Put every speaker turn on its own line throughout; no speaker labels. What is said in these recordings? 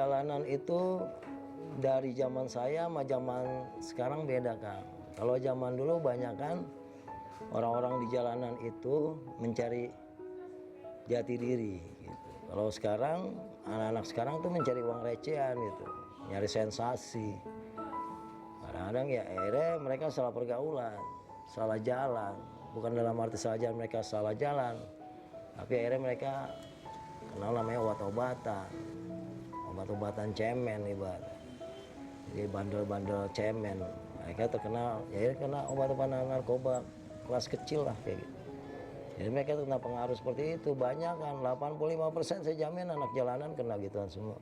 jalanan itu dari zaman saya sama zaman sekarang beda, Kang. Kalau zaman dulu banyak kan orang-orang di jalanan itu mencari jati diri gitu. Kalau sekarang anak-anak sekarang tuh mencari uang recehan gitu, nyari sensasi. Kadang-kadang ya akhirnya mereka salah pergaulan, salah jalan. Bukan dalam arti salah jalan mereka salah jalan, tapi akhirnya mereka kenal namanya obat-obatan cemen ibarat. Jadi bandel-bandel cemen. Mereka terkenal, ya akhirnya kena obat-obatan narkoba kelas kecil lah kayak gitu. Jadi mereka terkena pengaruh seperti itu. Banyak kan, 85% saya jamin anak jalanan kena gituan semua.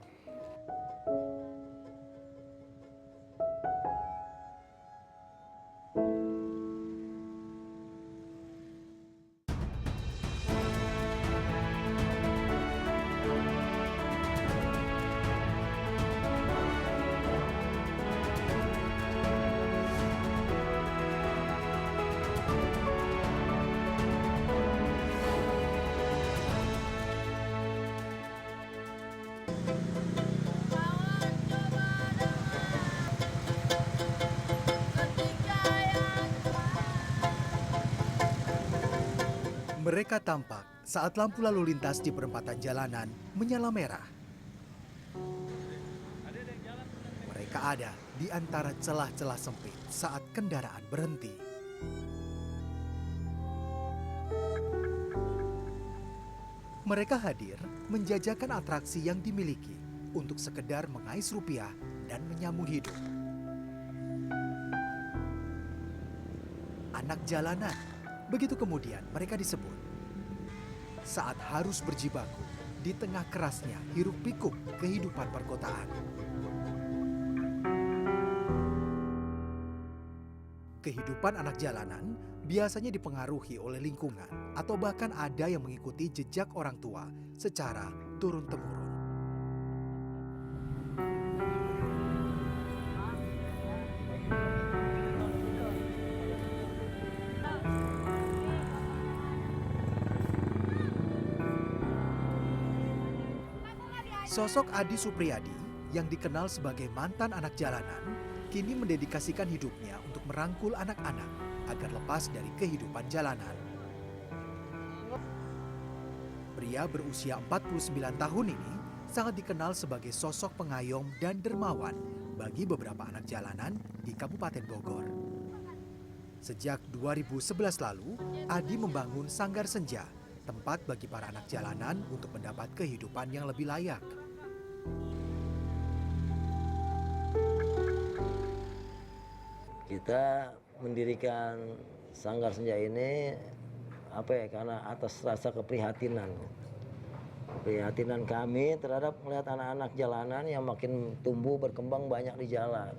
Mereka tampak saat lampu lalu lintas di perempatan jalanan menyala merah. Mereka ada di antara celah-celah sempit saat kendaraan berhenti. Mereka hadir menjajakan atraksi yang dimiliki untuk sekedar mengais rupiah dan menyambung hidup. Anak jalanan, begitu kemudian mereka disebut. Saat harus berjibaku di tengah kerasnya hiruk-pikuk kehidupan perkotaan. Kehidupan anak jalanan biasanya dipengaruhi oleh lingkungan atau bahkan ada yang mengikuti jejak orang tua secara turun-temurun. Sosok Adi Supriyadi yang dikenal sebagai mantan anak jalanan kini mendedikasikan hidupnya untuk merangkul anak-anak agar lepas dari kehidupan jalanan. Pria berusia 49 tahun ini sangat dikenal sebagai sosok pengayom dan dermawan bagi beberapa anak jalanan di Kabupaten Bogor. Sejak 2011 lalu, Adi membangun Sanggar Senja, tempat bagi para anak jalanan untuk mendapat kehidupan yang lebih layak.
Kita mendirikan Sanggar Senja ini karena atas rasa keprihatinan kami terhadap melihat anak-anak jalanan yang makin tumbuh berkembang banyak di jalan.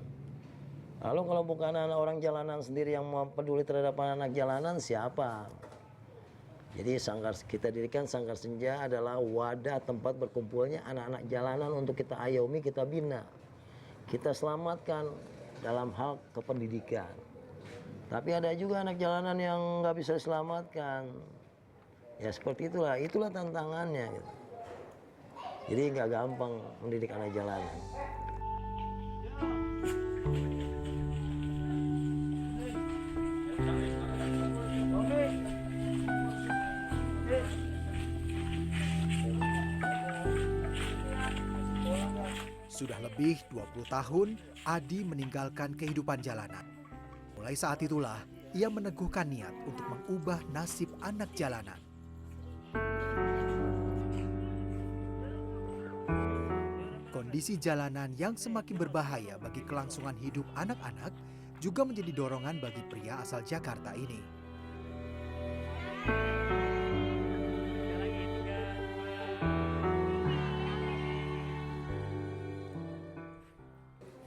Lalu kalau bukan anak orang jalanan sendiri yang peduli terhadap anak jalanan, siapa? Jadi kita dirikan Sanggar Senja adalah wadah tempat berkumpulnya anak-anak jalanan untuk kita ayomi, kita bina, kita selamatkan dalam hal kependidikan. Tapi ada juga anak jalanan yang nggak bisa diselamatkan. Ya seperti itulah tantangannya. Gitu. Jadi nggak gampang mendidik anak jalanan.
Sudah lebih 20 tahun, Adi meninggalkan kehidupan jalanan. Mulai saat itulah, ia meneguhkan niat untuk mengubah nasib anak jalanan. Kondisi jalanan yang semakin berbahaya bagi kelangsungan hidup anak-anak juga menjadi dorongan bagi pria asal Jakarta ini.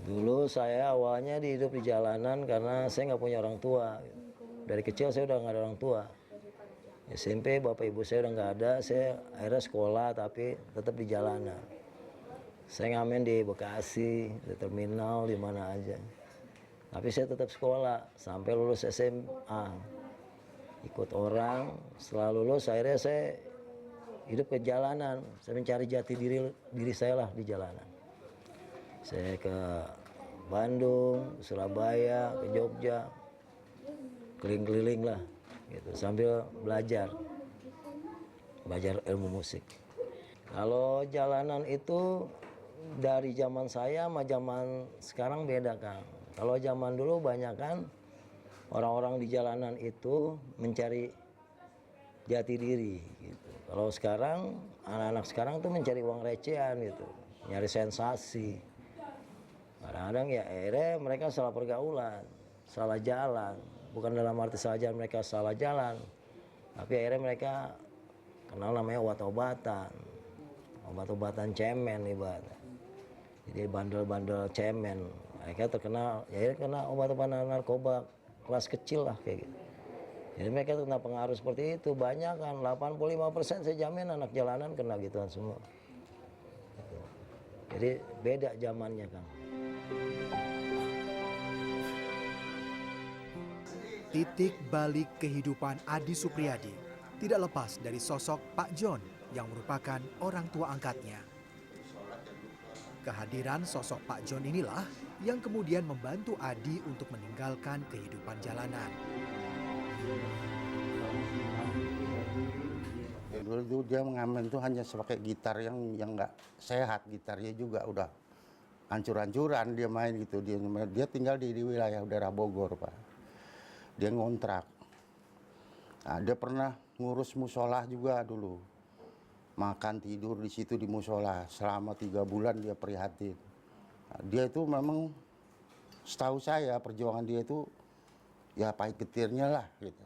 Dulu saya awalnya hidup di jalanan karena saya nggak punya orang tua. Dari kecil saya udah nggak ada orang tua. SMP bapak ibu saya udah nggak ada, saya akhirnya sekolah tapi tetap di jalanan. Saya ngamen di Bekasi, di terminal, di mana aja. Tapi saya tetap sekolah sampai lulus SMA. Ikut orang, setelah lulus akhirnya saya hidup ke jalanan. Saya mencari jati diri saya lah di jalanan. Saya ke Bandung, Surabaya, ke Jogja, keliling-keliling lah, gitu, sambil belajar ilmu musik. Kalau jalanan itu dari zaman saya sama zaman sekarang beda, Kang. Kalau zaman dulu banyak kan orang-orang di jalanan itu mencari jati diri gitu. Kalau sekarang anak-anak sekarang tuh mencari uang recehan gitu, nyari sensasi. Kadang-kadang ya akhirnya mereka salah pergaulan, salah jalan. Bukan dalam arti saja mereka salah jalan, tapi akhirnya mereka kenal namanya obat-obatan cemen ibaratnya. Jadi bandel-bandel cemen. Mereka terkenal, ya akhirnya kena obat-obatan narkoba kelas kecil lah kayak gitu. Jadi mereka kena pengaruh seperti itu. Banyak kan, 85% saya jamin anak jalanan kena gituan semua. Gitu. Jadi beda zamannya, Kang.
Titik balik kehidupan Adi Supriyadi tidak lepas dari sosok Pak John yang merupakan orang tua angkatnya. Kehadiran sosok Pak John inilah yang kemudian membantu Adi untuk meninggalkan kehidupan jalanan.
Dulu dia mengamen tuh hanya sebagai gitar yang nggak sehat, gitarnya juga udah hancur-hancuran dia main gitu. Dia tinggal di wilayah daerah Bogor, Pak. Dia ngontrak. Nah, dia pernah ngurus musola juga dulu. Makan tidur di situ di musola selama 3 bulan dia prihatin. Nah, dia itu memang setahu saya perjuangan dia itu ya pahit getirnya lah gitu.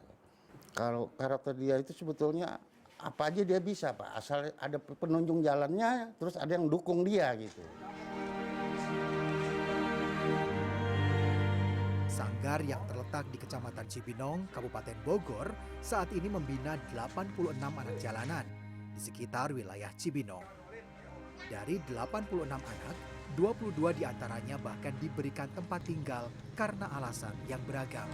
Kalau karakter dia itu sebetulnya apa aja dia bisa, Pak, asal ada penunjuk jalannya, terus ada yang dukung dia gitu.
Sanggar yang terletak di Kecamatan Cibinong, Kabupaten Bogor, saat ini membina 86 anak jalanan di sekitar wilayah Cibinong. Dari 86 anak, 22 diantaranya bahkan diberikan tempat tinggal karena alasan yang beragam.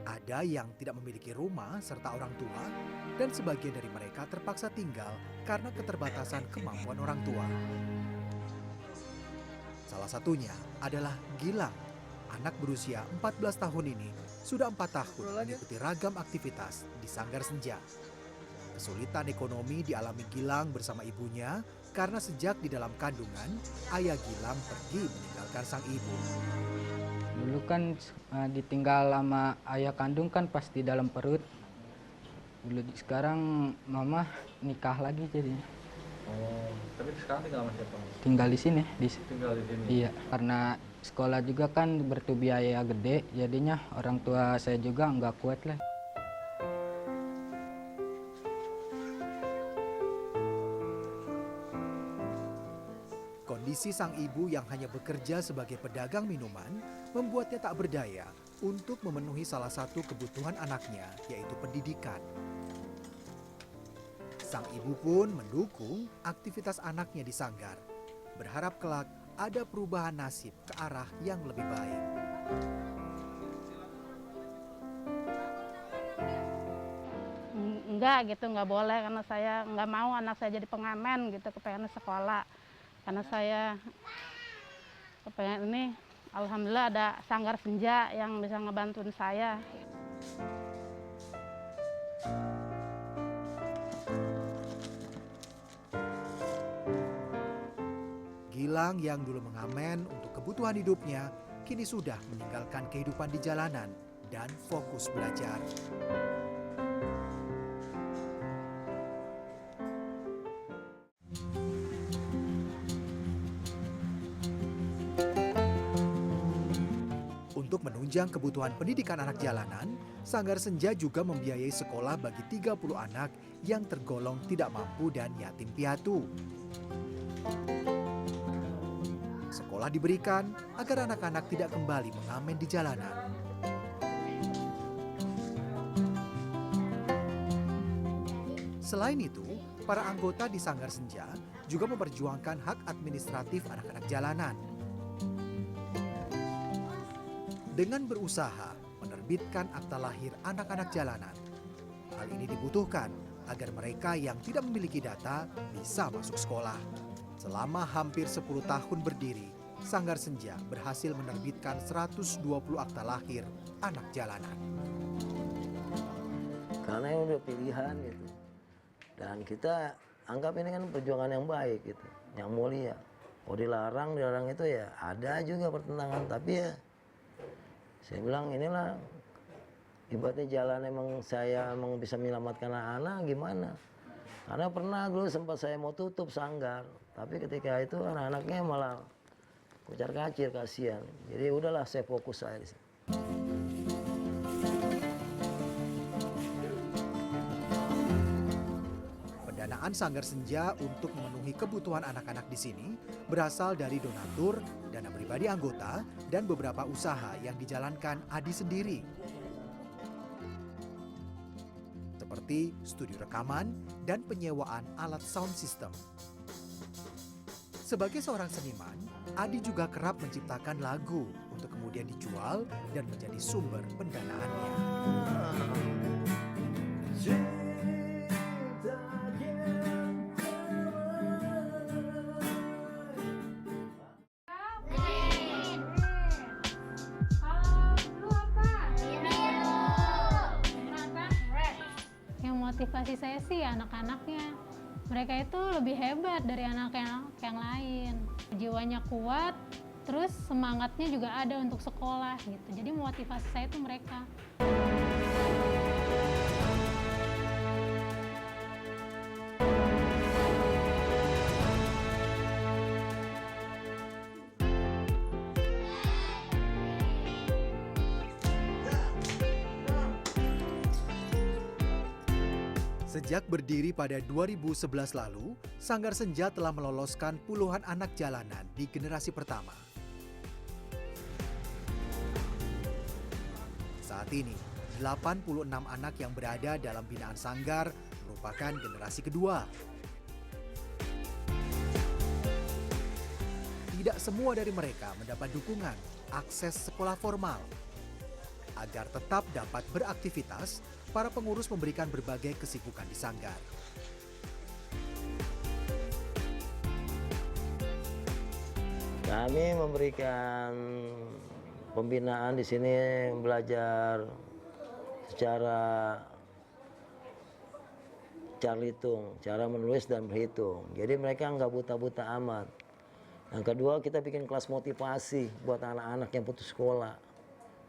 Ada yang tidak memiliki rumah serta orang tua, dan sebagian dari mereka terpaksa tinggal karena keterbatasan kemampuan orang tua. Salah satunya adalah Gilang. Anak berusia 14 tahun ini sudah 4 tahun mengikuti ragam aktivitas di Sanggar Senja. Kesulitan ekonomi dialami Gilang bersama ibunya karena sejak di dalam kandungan, ayah Gilang pergi meninggalkan sang ibu.
Dulu kan ditinggal sama ayah kandung kan pas di dalam perut. Dulu sekarang mama nikah lagi jadinya.
Oh, tapi sekarang tinggal sama siapa?
Tinggal di sini.
Tinggal di sini?
Iya, karena sekolah juga kan butuh biaya gede, jadinya orang tua saya juga nggak kuat lah.
Kondisi sang ibu yang hanya bekerja sebagai pedagang minuman membuatnya tak berdaya untuk memenuhi salah satu kebutuhan anaknya, yaitu pendidikan. Sang ibu pun mendukung aktivitas anaknya di Sanggar, berharap kelak ada perubahan nasib ke arah yang lebih baik.
Enggak gitu, nggak boleh karena saya nggak mau anak saya jadi pengamen gitu, kepengen sekolah. Karena saya kepengen ini, alhamdulillah ada Sanggar Senja yang bisa ngebantuin saya.
Gilang yang dulu mengamen untuk kebutuhan hidupnya, kini sudah meninggalkan kehidupan di jalanan dan fokus belajar. Untuk menunjang kebutuhan pendidikan anak jalanan, Sanggar Senja juga membiayai sekolah bagi 30 anak yang tergolong tidak mampu dan yatim piatu. Sekolah diberikan agar anak-anak tidak kembali mengamen di jalanan. Selain itu, para anggota di Sanggar Senja juga memperjuangkan hak administratif anak-anak jalanan. Dengan berusaha menerbitkan akta lahir anak-anak jalanan. Hal ini dibutuhkan agar mereka yang tidak memiliki data bisa masuk sekolah. Selama hampir 10 tahun berdiri, Sanggar Senja berhasil menerbitkan 120 akta lahir anak jalanan.
Karena ini udah pilihan gitu. Dan kita anggap ini kan perjuangan yang baik gitu, yang mulia. Oh dilarang itu ya ada juga pertentangan, tapi ya saya bilang inilah ibaratnya jalan saya emang bisa menyelamatkan anak-anak gimana. Karena pernah dulu sempat saya mau tutup sanggar, tapi ketika itu anak-anaknya malah kucar-kacir, kasihan. Jadi udahlah saya fokus saya di sini.
Pendanaan Sanggar Senja untuk memenuhi kebutuhan anak-anak di sini berasal dari donatur, dana pribadi anggota, dan beberapa usaha yang dijalankan Adi sendiri. Seperti studio rekaman dan penyewaan alat sound system. Sebagai seorang seniman, Adi juga kerap menciptakan lagu untuk kemudian dijual dan menjadi sumber pendanaannya.
Yang motivasi saya sih anak-anaknya. Mereka itu lebih hebat dari anak-anak yang lain. Jiwanya kuat, terus semangatnya juga ada untuk sekolah gitu. Jadi motivasi saya itu mereka.
Sejak berdiri pada 2011 lalu, Sanggar Senja telah meloloskan puluhan anak jalanan di generasi pertama. Saat ini, 86 anak yang berada dalam binaan Sanggar merupakan generasi kedua. Tidak semua dari mereka mendapat dukungan akses sekolah formal. Agar tetap dapat beraktivitas, para pengurus memberikan berbagai kesibukan di Sanggar.
Kami memberikan pembinaan di sini, belajar secara hitung, cara menulis dan berhitung. Jadi mereka nggak buta-buta amat. Yang kedua, kita bikin kelas motivasi buat anak-anak yang putus sekolah.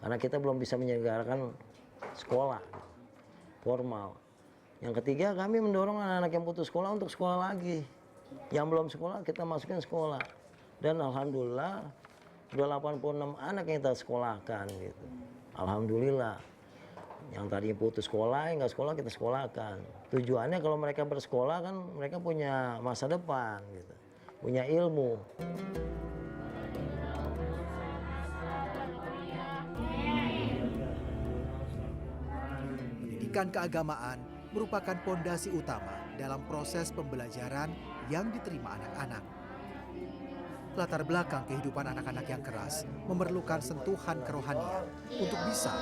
Karena kita belum bisa menyelenggarakan sekolah formal. Yang ketiga, kami mendorong anak-anak yang putus sekolah untuk sekolah lagi. Yang belum sekolah, kita masukin sekolah. Dan alhamdulillah, udah 86 anak yang kita sekolahkan gitu. Alhamdulillah. Yang tadi putus sekolah, yang nggak sekolah, kita sekolahkan. Tujuannya kalau mereka bersekolah kan mereka punya masa depan gitu. Punya ilmu.
Pendidikan keagamaan merupakan pondasi utama dalam proses pembelajaran yang diterima anak-anak. Latar belakang kehidupan anak-anak yang keras memerlukan sentuhan kerohanian untuk bisa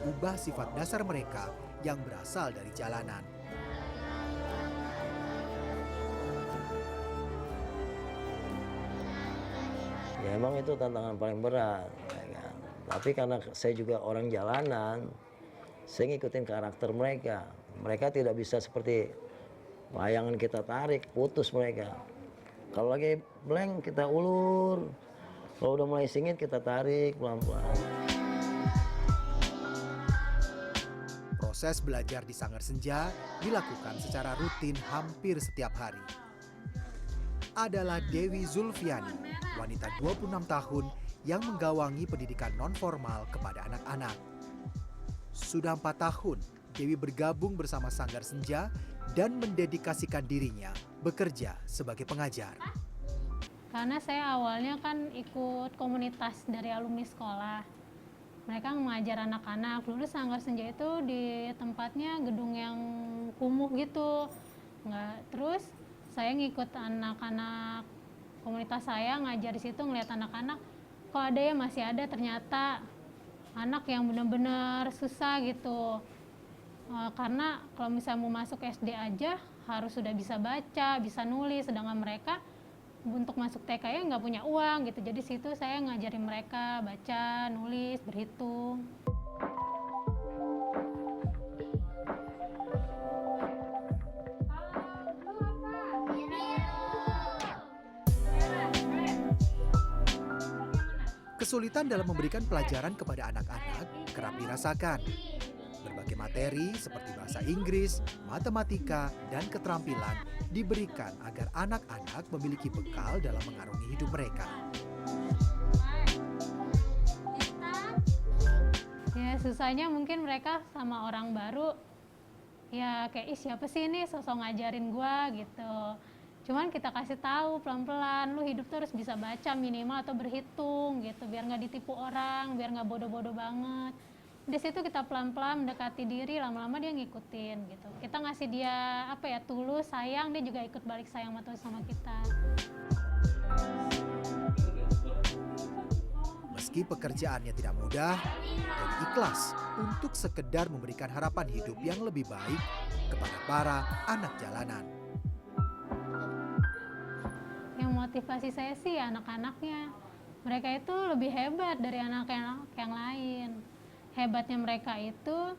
mengubah sifat dasar mereka yang berasal dari jalanan.
Ya emang itu tantangan paling berat. Ya kan? Tapi karena saya juga orang jalanan, saya ngikutin karakter mereka. Mereka tidak bisa seperti layangan kita tarik, putus mereka. Kalau lagi blank kita ulur. Kalau udah mulai singit kita tarik pelan-pelan.
Proses belajar di Sanggar Senja dilakukan secara rutin hampir setiap hari. Adalah Dewi Zulfiani, wanita 26 tahun yang menggawangi pendidikan non-formal kepada anak-anak. Sudah 4 tahun, Dewi bergabung bersama Sanggar Senja dan mendedikasikan dirinya bekerja sebagai pengajar.
Karena saya awalnya kan ikut komunitas dari alumni sekolah. Mereka mengajar anak-anak. Dulu Sanggar Senja itu di tempatnya gedung yang kumuh gitu. Terus saya ngikut anak-anak komunitas saya, ngajar di situ, ngeliat anak-anak, kok ada ya, masih ada ternyata anak yang benar-benar susah gitu. Karena kalau misalnya mau masuk SD aja harus sudah bisa baca, bisa nulis, sedangkan mereka untuk masuk TK ya nggak punya uang gitu. Jadi situ saya ngajarin mereka baca, nulis, berhitung.
Kesulitan dalam memberikan pelajaran kepada anak-anak kerap dirasakan. Berbagai materi seperti bahasa Inggris, matematika, dan keterampilan diberikan agar anak-anak memiliki bekal dalam mengarungi hidup mereka.
Ya susahnya mungkin mereka sama orang baru, ya kayak ih siapa sih ini sosok ngajarin gua gitu. Cuman kita kasih tahu pelan-pelan, lu hidup tuh harus bisa baca minimal atau berhitung gitu, biar nggak ditipu orang, biar nggak bodoh-bodoh banget. Di situ kita pelan-pelan mendekati diri, lama-lama dia ngikutin gitu. Kita ngasih dia apa ya, tulus, sayang, dia juga ikut balik sayang sama kita.
Meski pekerjaannya tidak mudah dan ikhlas untuk sekedar memberikan harapan hidup yang lebih baik kepada para anak jalanan.
Yang motivasi saya sih anak-anaknya. Mereka itu lebih hebat dari anak-anak yang lain. Hebatnya mereka itu,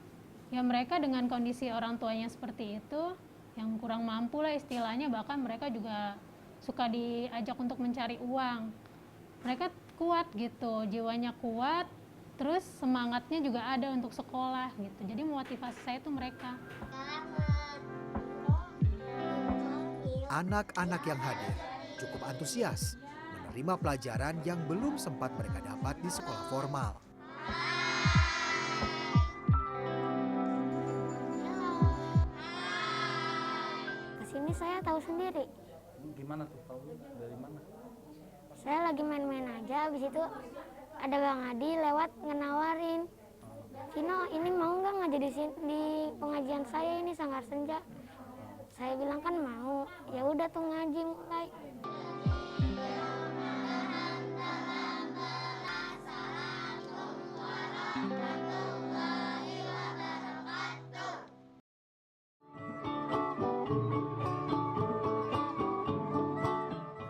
ya mereka dengan kondisi orang tuanya seperti itu, yang kurang mampu lah istilahnya, bahkan mereka juga suka diajak untuk mencari uang. Mereka kuat gitu, jiwanya kuat, terus semangatnya juga ada untuk sekolah gitu. Jadi motivasi saya itu mereka.
Anak-anak yang hadir cukup antusias menerima pelajaran yang belum sempat mereka dapat di sekolah formal.
Kesini saya tahu sendiri.
Gimana tuh, tahu dari mana?
Saya lagi main-main aja, habis itu ada Bang Adi lewat ngenawarin, Vino ini mau nggak ngajar di pengajian saya ini Sanggar Senja? Saya bilang kan mau, ya udah tuh ngaji mulai.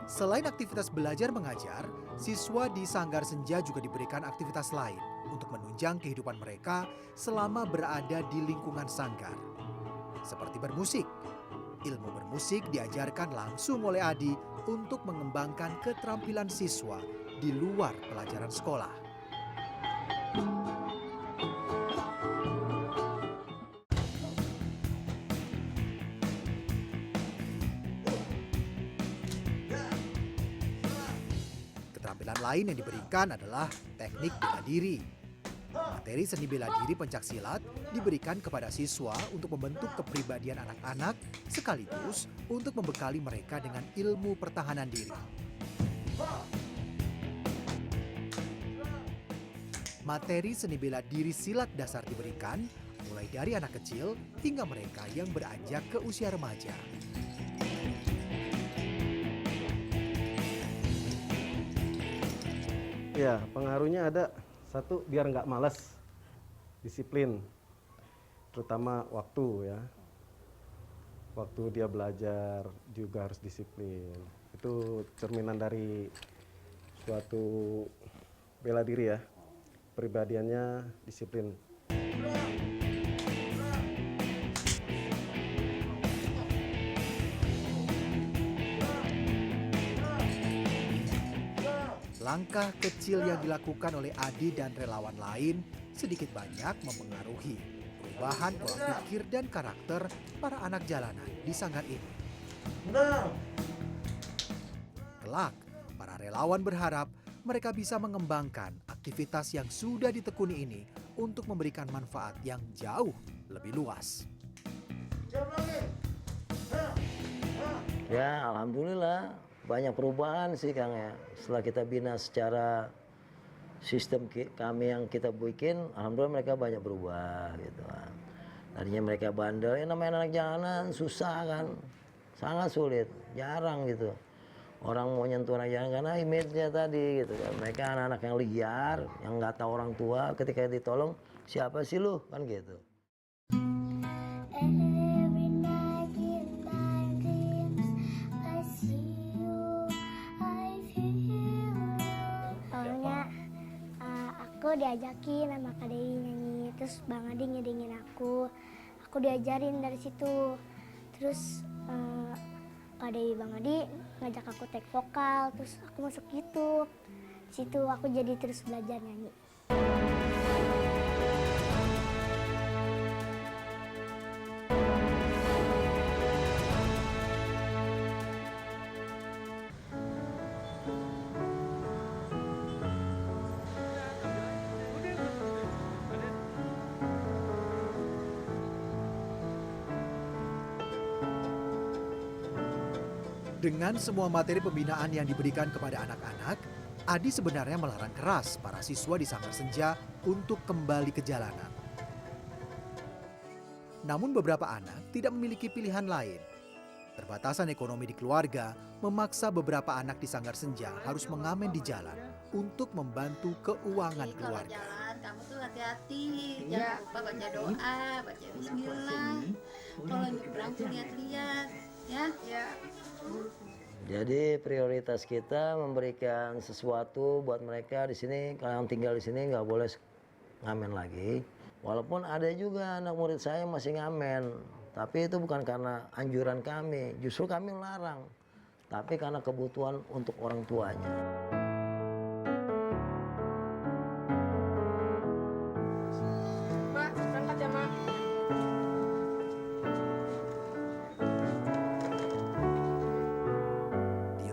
Selain aktivitas belajar mengajar, siswa di Sanggar Senja juga diberikan aktivitas lain untuk menunjang kehidupan mereka selama berada di lingkungan sanggar. Seperti bermusik. Ilmu bermusik diajarkan langsung oleh Adi untuk mengembangkan keterampilan siswa di luar pelajaran sekolah. Keterampilan lain yang diberikan adalah teknik bela diri. Materi seni bela diri pencaksilat diberikan kepada siswa untuk membentuk kepribadian anak-anak sekaligus untuk membekali mereka dengan ilmu pertahanan diri. Materi seni bela diri silat dasar diberikan mulai dari anak kecil hingga mereka yang beranjak ke usia remaja.
Ya, pengaruhnya ada. Satu, biar nggak malas, disiplin, terutama waktu ya. Waktu dia belajar juga harus disiplin. Itu cerminan dari suatu bela diri ya, pribadiannya disiplin.
Langkah kecil yang dilakukan oleh Adi dan relawan lain sedikit banyak mempengaruhi perubahan pola pikir dan karakter para anak jalanan di sanggar ini. Kelak, para relawan berharap mereka bisa mengembangkan aktivitas yang sudah ditekuni ini untuk memberikan manfaat yang jauh lebih luas.
Ya, alhamdulillah banyak perubahan sih Kang ya. Setelah kita bina secara sistem kami yang kita bikin, alhamdulillah mereka banyak berubah gitu kan. Tadinya mereka bandel, ya namanya anak jalanan susah kan, sangat sulit, jarang gitu. Orang mau nyentuh anak jalanan karena image-nya tadi gitu kan. Mereka anak-anak yang liar, yang nggak tahu orang tua, ketika ditolong siapa sih lu kan gitu.
Aku diajakin sama Kak Dewi nyanyi, terus Bang Adi ngedengin aku. Aku diajarin dari situ. Terus Kak Dewi Bang Adi ngajak aku take vokal, terus aku masuk YouTube. Di situ aku jadi terus belajar nyanyi.
Dengan semua materi pembinaan yang diberikan kepada anak-anak, Adi sebenarnya melarang keras para siswa di Sanggar Senja untuk kembali ke jalanan. Namun beberapa anak tidak memiliki pilihan lain. Terbatasan ekonomi di keluarga memaksa beberapa anak di Sanggar Senja harus mengamen di jalan untuk membantu keuangan keluarga.
Kalau jalan kamu tuh hati-hati, jangan lupa baca doa, baca bismillah. Kalau nyebrang tuh lihat-lihat, ya.
Jadi prioritas kita memberikan sesuatu buat mereka di sini. Kalau yang tinggal di sini nggak boleh ngamen lagi. Walaupun ada juga anak murid saya masih ngamen, tapi itu bukan karena anjuran kami. Justru kami melarang, tapi karena kebutuhan untuk orang tuanya.
Mak, berangkat ya, Mak.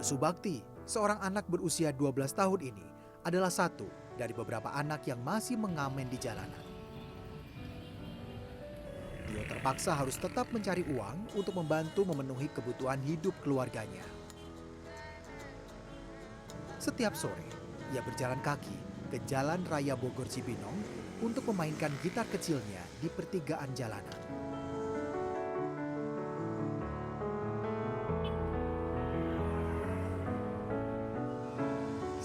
Subakti, seorang anak berusia 12 tahun ini, adalah satu dari beberapa anak yang masih mengamen di jalanan. Dia terpaksa harus tetap mencari uang untuk membantu memenuhi kebutuhan hidup keluarganya. Setiap sore, ia berjalan kaki ke Jalan Raya Bogor Cibinong untuk memainkan gitar kecilnya di pertigaan jalanan.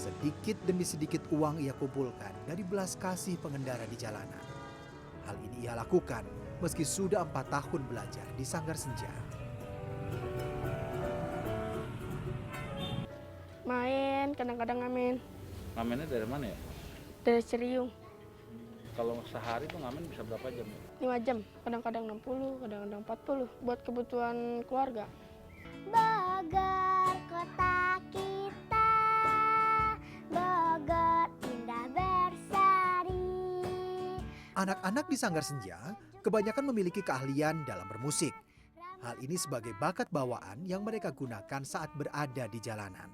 Sedikit demi sedikit uang ia kumpulkan dari belas kasih pengendara di jalanan. Hal ini ia lakukan meski sudah 4 tahun belajar di Sanggar Senja.
Main, kadang-kadang ngamen.
Ngamennya dari mana ya?
Dari Ceriung,
Kalau sehari tuh ngamen bisa berapa jam ya?
5 jam. Kadang-kadang 60, kadang-kadang 40. Buat kebutuhan keluarga.
Bogor kota kita, Bogor indah bersari.
Anak-anak di Sanggar Senja kebanyakan memiliki keahlian dalam bermusik. Hal ini sebagai bakat bawaan yang mereka gunakan saat berada di jalanan.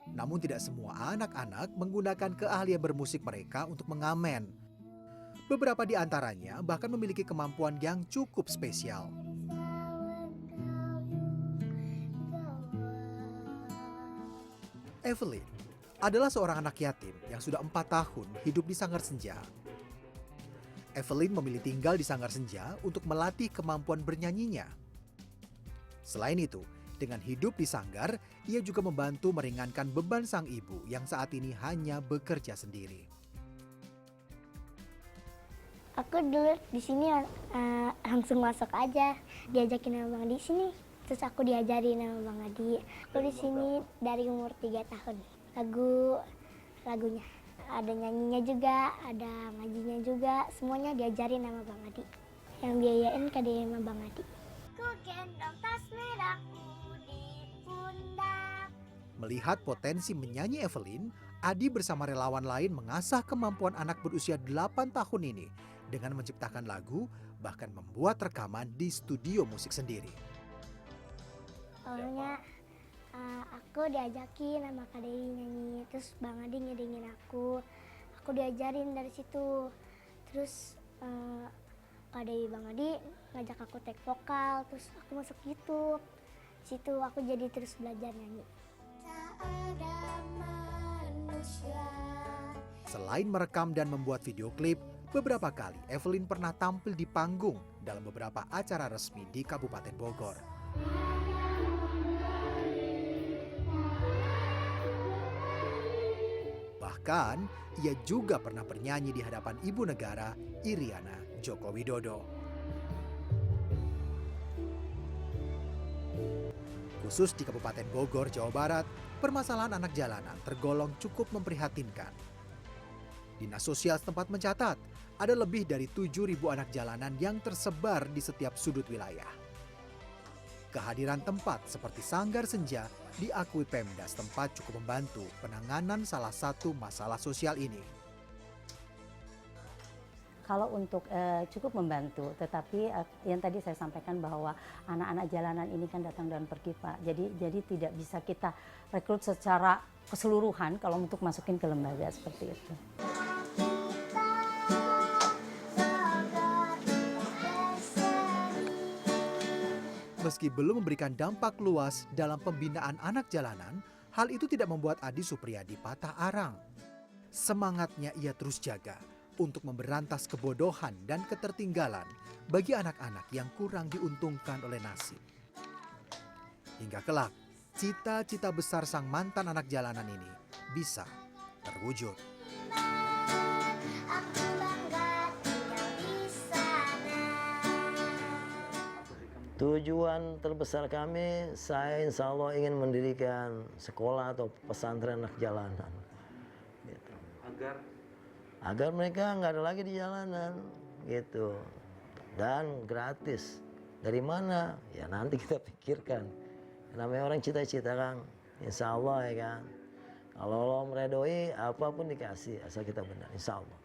Namun tidak semua anak-anak menggunakan keahlian bermusik mereka untuk mengamen. Beberapa di antaranya bahkan memiliki kemampuan yang cukup spesial. Evelyn adalah seorang anak yatim yang sudah 4 tahun hidup di Sanggar Senja. Evelyn memilih tinggal di Sanggar Senja untuk melatih kemampuan bernyanyinya. Selain itu, dengan hidup di Sanggar, ia juga membantu meringankan beban sang ibu yang saat ini hanya bekerja sendiri.
Aku dulu di sini langsung masuk aja, diajakin sama Bang Adi sini. Terus aku diajarin sama Bang Adi. Aku di sini dari umur 3 tahun. Lagunya. Ada nyanyinya juga, ada ngajinya juga, semuanya diajarin sama Bang Adi. Yang biayain Kak Dewi sama Bang Adi. Ku gendong tas merahku di pundak.
Melihat potensi menyanyi Evelyn, Adi bersama relawan lain mengasah kemampuan anak berusia 8 tahun ini dengan menciptakan lagu, bahkan membuat rekaman di studio musik sendiri.
Awalnya aku diajakin sama Kak Dewi nyanyi, terus Bang Adi ngedengin aku. Aku diajarin dari situ. Terus Kak Dewi Bang Adi ngajak aku take vokal, terus aku masuk YouTube. Di situ aku jadi terus belajar nyanyi.
Selain merekam dan membuat video klip, beberapa kali Evelyn pernah tampil di panggung dalam beberapa acara resmi di Kabupaten Bogor. Bahkan, ia juga pernah bernyanyi di hadapan Ibu Negara, Iriana Joko Widodo. Khusus di Kabupaten Bogor, Jawa Barat, permasalahan anak jalanan tergolong cukup memprihatinkan. Dinas Sosial setempat mencatat, ada lebih dari 7.000 anak jalanan yang tersebar di setiap sudut wilayah. Kehadiran tempat seperti Sanggar Senja diakui Pemda setempat cukup membantu penanganan salah satu masalah sosial ini.
Kalau untuk cukup membantu, tetapi yang tadi saya sampaikan bahwa anak-anak jalanan ini kan datang dan pergi Pak. Jadi tidak bisa kita rekrut secara keseluruhan kalau untuk masukin ke lembaga seperti itu.
Meski belum memberikan dampak luas dalam pembinaan anak jalanan, hal itu tidak membuat Adi Supriyadi patah arang. Semangatnya ia terus jaga untuk memberantas kebodohan dan ketertinggalan bagi anak-anak yang kurang diuntungkan oleh nasib. Hingga kelak, cita-cita besar sang mantan anak jalanan ini bisa terwujud.
Tujuan terbesar kami, saya insya Allah ingin mendirikan sekolah atau pesantren anak jalanan. Gitu. Agar mereka nggak ada lagi di jalanan, gitu. Dan gratis. Dari mana? Ya nanti kita pikirkan. Namanya orang cita-cita kan, insya Allah ya kan. Kalau Allah meredoi, apapun dikasih, asal kita benar, insya Allah.